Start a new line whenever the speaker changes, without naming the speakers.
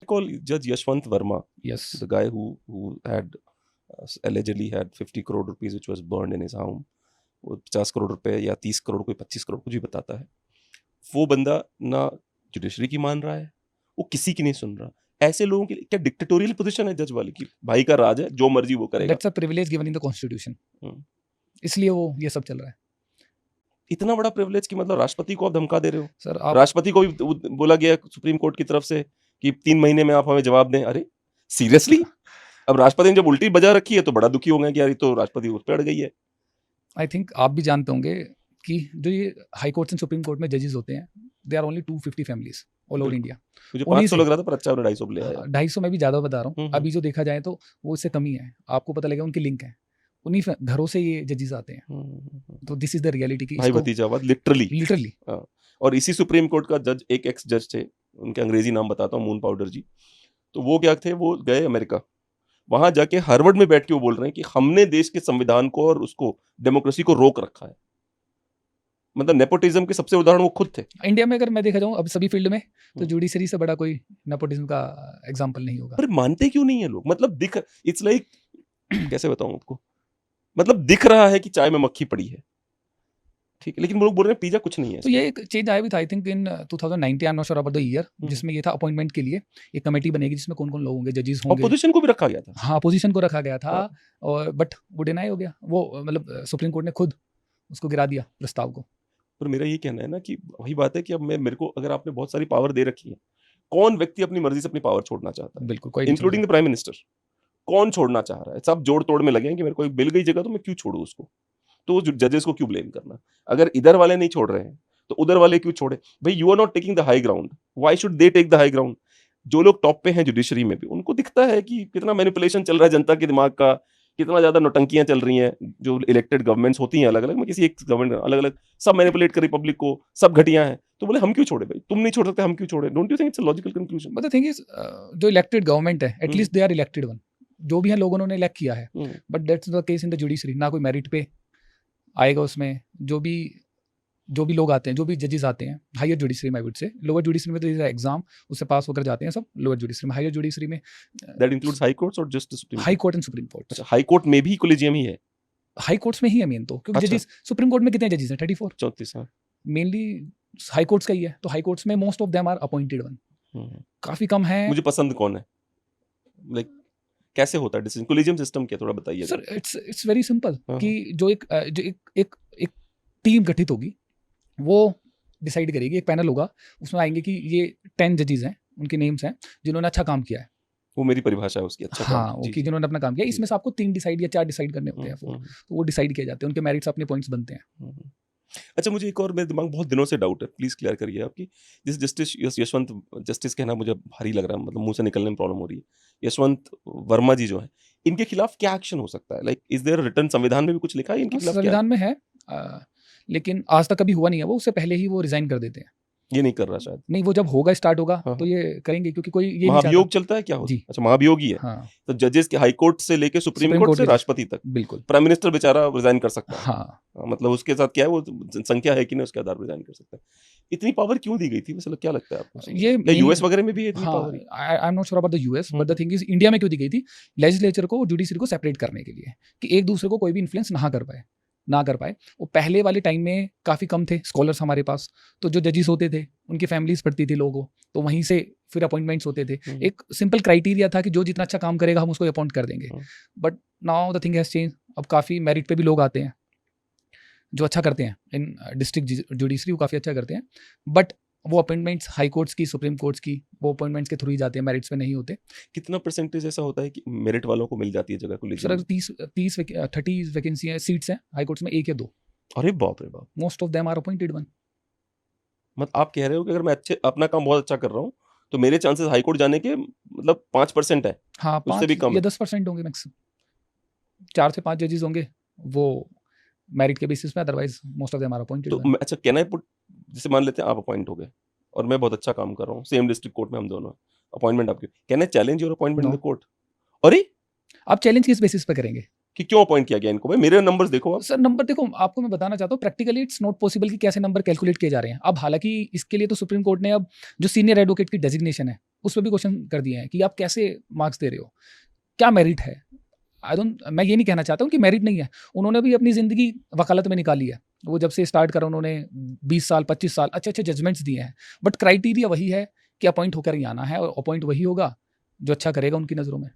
recall Judge Yashwant Verma,
Yes.
the guy who had allegedly had 50 crore rupees which was burned in his home. वो 50 करोड़ रुपए या 30 करोड़ कोई 25 करोड़ कुछ भी बताता है. वो बंदा ना जुडिशरी की मान रहा है, वो किसी की नहीं सुन रहा. ऐसे लोगों के लिए क्या डिक्टेटोरियल पोजीशन है जज वाले की? भाई का राज है, जो मर्जी वो करेगा.
That's a privilege given in the constitution.
हम्म.
इसलिए वो ये सब चल रहा है.
इतना बड़ा प्रिविलेज कि मतलब राष्ट्रपति को आप धमका दे रहे हो.
सर आप
राष्ट्रपति को भी बोला गया सुप्रीम कोर्ट की तरफ से कि 3 महीने में आप हमें जवाब दें. अरे सीरियसली? अब राष्ट्रपति ने जब उल्टी बजा रखी है तो बड़ा दुखी हो गए कि यार ये तो राष्ट्रपति उस पे अड़ गई है.
आई थिंक आप भी जानते होंगे कि जो ये high court and supreme court में जजेस होते हैं, they are only 250 families all over India.
मुझे
उन्हीं
500
से-
लग रहा था पर अच्छा 250 ले आया.
250 में भी ज़्यादा बता रहा हूँ.
हम्म.
अभी जो देखा जाए तो वो इससे कम ही है. आपको पता लगेगा उनके लिंक है, उन्हीं घरों से ये जजेस आते हैं. तो दिस इज द रियलिटी की
भाई भतीजावाद लिटरली.
लिटरली.
और इसी सुप्रीम कोर्ट का जज एक एक्स जज थे, उनके अंग्रेजी नाम बताता हूँ, मून पाउडर जी. तो वो क्या थे, वो गए अमेरिका, वहां जाके हार्वर्ड में बैठ के वो बोल रहे हैं कि हमने देश के संविधान को और उसको डेमोक्रेसी को रोक रखा है. मतलब नेपोटिज्म के सबसे उदाहरण वो खुद थे.
इंडिया में अगर मैं देखा जाऊँ अब सभी फील्ड में, तो
हम्म.
जुडिशरी से बड़ा कोई नेपोटिज्म का एग्जाम्पल नहीं होगा.
पर मानते क्यों नहीं है लोग? मतलब दिख, इट्स लाइक कैसे बताऊं आपको, मतलब दिख रहा है कि चाय में मक्खी पड़ी है, ठीक है, लेकिन वो लोग बोल रहे हैं पिज्जा कुछ नहीं है.
तो ये एक चेंज आया भी था I think in 2019, I am not sure about the year, जिसमें ये था अपॉइंटमेंट के लिए एक कमेटी बनेगी जिसमें कौन कौन लोग होंगे, जजेस होंगे.
अपोजिशन को भी रखा गया था.
हाँ, अपोजिशन को रखा गया था, और बट वो डिनाई हो गया. वो मतलब सुप्रीम कोर्ट ने खुद उसको गिरा दिया प्रस्ताव को.
पर मेरा ये कहना है ना कि वही बात है कि अब मेरे को, अगर आपने बहुत सारी पावर दे रखी है, कौन व्यक्ति अपनी मर्जी से अपनी पावर छोड़ना चाहता है?
बिल्कुल, कोई
इंक्लूडिंग द प्राइम मिनिस्टर. कौन छोड़ना चाह रहा है? सब जोड़ तोड़ में लगे हैं कि मेरे को एक मिल गई जगह तो मैं क्यों छोड़ू उसको. तो जजेस को क्यों ब्लेम करना? अगर इधर वाले नहीं छोड़ रहे हैं तो उधर वाले क्यों छोड़े? भाई you are not taking the high ground, why should they take the high ground? जो लोग टॉप पे हैं जुडिशरी में भी, उनको दिखता है कि कितना मैनिपुलेशन चल रहा है जनता के दिमाग का, कितना ज्यादा नौटंकियां चल रही हैं. जो इलेक्टेड गवर्नमेंट्स होती हैं अलग अलग, मैं किसी एक गवर्नमेंट अलग अलग, सब मैनिपुलेट कर रही पब्लिक को, सब घटिया हैं. तो बोले हम क्यों छोड़े भाई? तुम नहीं छोड़ सकते, हम क्यों छोड़े? Don't you think it's a logical conclusion?
But the thing is, जो इलेक्टेड गवर्नमेंट है, at least they are elected one. जो भी हैं लोगों ने इलेक्ट किया है, but that's the case in the judiciary. ना कोई मेरिट पे आएगा उसमें. जो भी लोग आते हैं, जो भी जजेस आते हैं हायर जुडिशरी में, I would say lower judiciary में तो एग्जाम उससे पास होकर जाते हैं सब लोअर जुडिशरी में. हायर जुडिशरी में
दैट इंक्लूड्स हाई कोर्ट्स और just supreme
high court and supreme court.
अच्छा, हाई कोर्ट में भी कोलिजियम ही है?
हाई कोर्ट्स में ही है मेन तो, क्योंकि
अच्छा.
जजेस सुप्रीम कोर्ट में कितने जजेस हैं? 34.
34. हाँ.
मेनली हाई कोर्ट्स का ही है. तो हाई कोर्ट्स में most of them are appointed one. काफी कम है.
मुझे पसंद कौन है? लाइक कैसे होता है डिसीजन? कोलिजियम सिस्टम क्या, थोड़ा बताइए
सर. इट्स वेरी सिंपल
हाँ.
कि जो एक टीम गठित होगी, वो डिसाइड करेगी. एक पैनल होगा, उसमें आएंगे कि ये 10 जजेस हैं, उनके नेम्स हैं जिन्होंने अच्छा काम किया है.
वो मेरी परिभाषा है उसकी. अच्छा.
हाँ, वो कि जिन्होंने अपना काम किया. इसमें से आपको 3 डिसाइड या 4 डिसाइड करने होते हैं. तो वो डिसाइड किए जाते हैं, उनके मेरिट्स अपने पॉइंट्स बनते हैं.
अच्छा, मुझे एक और, मेरे दिमाग बहुत दिनों से डाउट है, प्लीज क्लियर करिए आपकी. जिस जस्टिस यशवंत, जस्टिस कहना मुझे भारी लग रहा है, मतलब मुंह से निकलने में प्रॉब्लम हो रही है. यशवंत वर्मा जी जो है, इनके खिलाफ क्या एक्शन हो सकता है? लाइक इज देयर रिटन, संविधान में भी कुछ लिखा है इनके खिलाफ?
संविधान में है, लेकिन आज तक कभी हुआ नहीं है. वो उससे पहले ही वो रिजाइन कर देते हैं.
ये नहीं कर रहा शायद.
नहीं, वो जब होगा, स्टार्ट होगा,
हाँ.
तो ये करेंगे, क्योंकि कोई ये नहीं
महाभियोग चलता है क्या?
जी.
अच्छा, महाभियोग ही है.
हाँ.
तो जजेस के हाई कोर्ट से लेके सुप्रीम कोर्ट से राष्ट्रपति तक,
बिल्कुल.
प्राइम मिनिस्टर बेचारा रिजाइन कर सकता है.
हाँ.
मतलब उसके साथ क्या है, वो संख्या है कि नहीं, उसके आधार पर रिजाइन कर सकता है. इतनी पावर क्यों दी गई थी वैसे, क्या लगता है आपको?
ये
यूएस वगैरह में भी है इतनी power?
I am not sure about the US, but the thing is India में क्यों दी गई थी? लेजिस्लेचर को, जुडिशरी को सेपरेट करने के लिए, कि एक दूसरे को कोई भी इन्फ्लुएंस ना कर पाए. वो पहले वाले टाइम में काफ़ी कम थे स्कॉलर्स हमारे पास, तो जो जजेस होते थे उनकी फैमिलीज पढ़ती थी लोगों, तो वहीं से फिर अपॉइंटमेंट्स होते थे. एक सिंपल क्राइटेरिया था कि जो जितना अच्छा काम करेगा हम उसको अपॉइंट कर देंगे. But now the thing has change. अब काफ़ी मेरिट पे भी लोग आते हैं जो अच्छा करते हैं इन डिस्ट्रिक्ट जुडिशरी, वो काफ़ी अच्छा करते हैं. बट वो अपॉइंटमेंट्स हाई कोर्ट्स की, सुप्रीम कोर्ट्स की, वो अपॉइंटमेंट्स के थ्रू ही जाते हैं, मेरिट्स में नहीं होते.
कितना परसेंटेज ऐसा होता है कि मेरिट वालों को मिल जाती है जगह को?
सर 30 वैकेंसी है, सीट्स हैं हाई कोर्ट्स में, 1 या 2.
अरे बाप रे बाप.
Most of them are appointed one.
मतलब आप कह रहे हो कि अगर मैं अपना काम बहुत अच्छा कर रहा हूँ तो मेरे चांसेस हाई कोर्ट जाने के मतलब 5% है?
हाँ,
उससे भी
5
कम
या 10% होंगे मैक्सिमम. 4 से 5 जजेस होंगे वो मेरिट के बेसिस पे, otherwise most of them are appointed.
तो अच्छा, कैन आई पुट, जैसे मान लेते हैं आप अपॉइंट हो गए और मैं बहुत अच्छा काम कर रहा हूँ, सेम डिस्ट्रिक्ट कोर्ट में हम दोनों, अपॉइंटमेंट आपकी, can I challenge your appointment in the court? अरे
आप चैलेंज किस बेसिस पे करेंगे?
कि क्यों अपॉइंट किया गया इनको? भाई मेरे नंबर्स देखो आप।
सर नंबर देखो, आपको मैं बताना चाहता हूँ, प्रैक्टिकली इट्स नॉट पॉसिबल कि कैसे नंबर कैलकुलेट किए जा रहे हैं। अब हालांकि इसके लिए तो सुप्रीम कोर्ट ने अब जो सीनियर एडवोकेट की डेजिग्नेशन है उस पर भी क्वेश्चन कर दिए हैं कि आप कैसे मार्क्स दे रहे हो, क्या मेरिट है। मैं ये नहीं कहना चाहता हूँ कि मेरिट नहीं है, उन्होंने भी अपनी ज़िंदगी वकालत में निकाली है। वो जब से स्टार्ट करा उन्होंने 20 साल 25 साल अच्छे अच्छे जजमेंट्स दिए हैं, बट क्राइटेरिया वही है कि अपॉइंट होकर ही आना है, और अपॉइंट वही होगा जो अच्छा करेगा उनकी नज़रों में।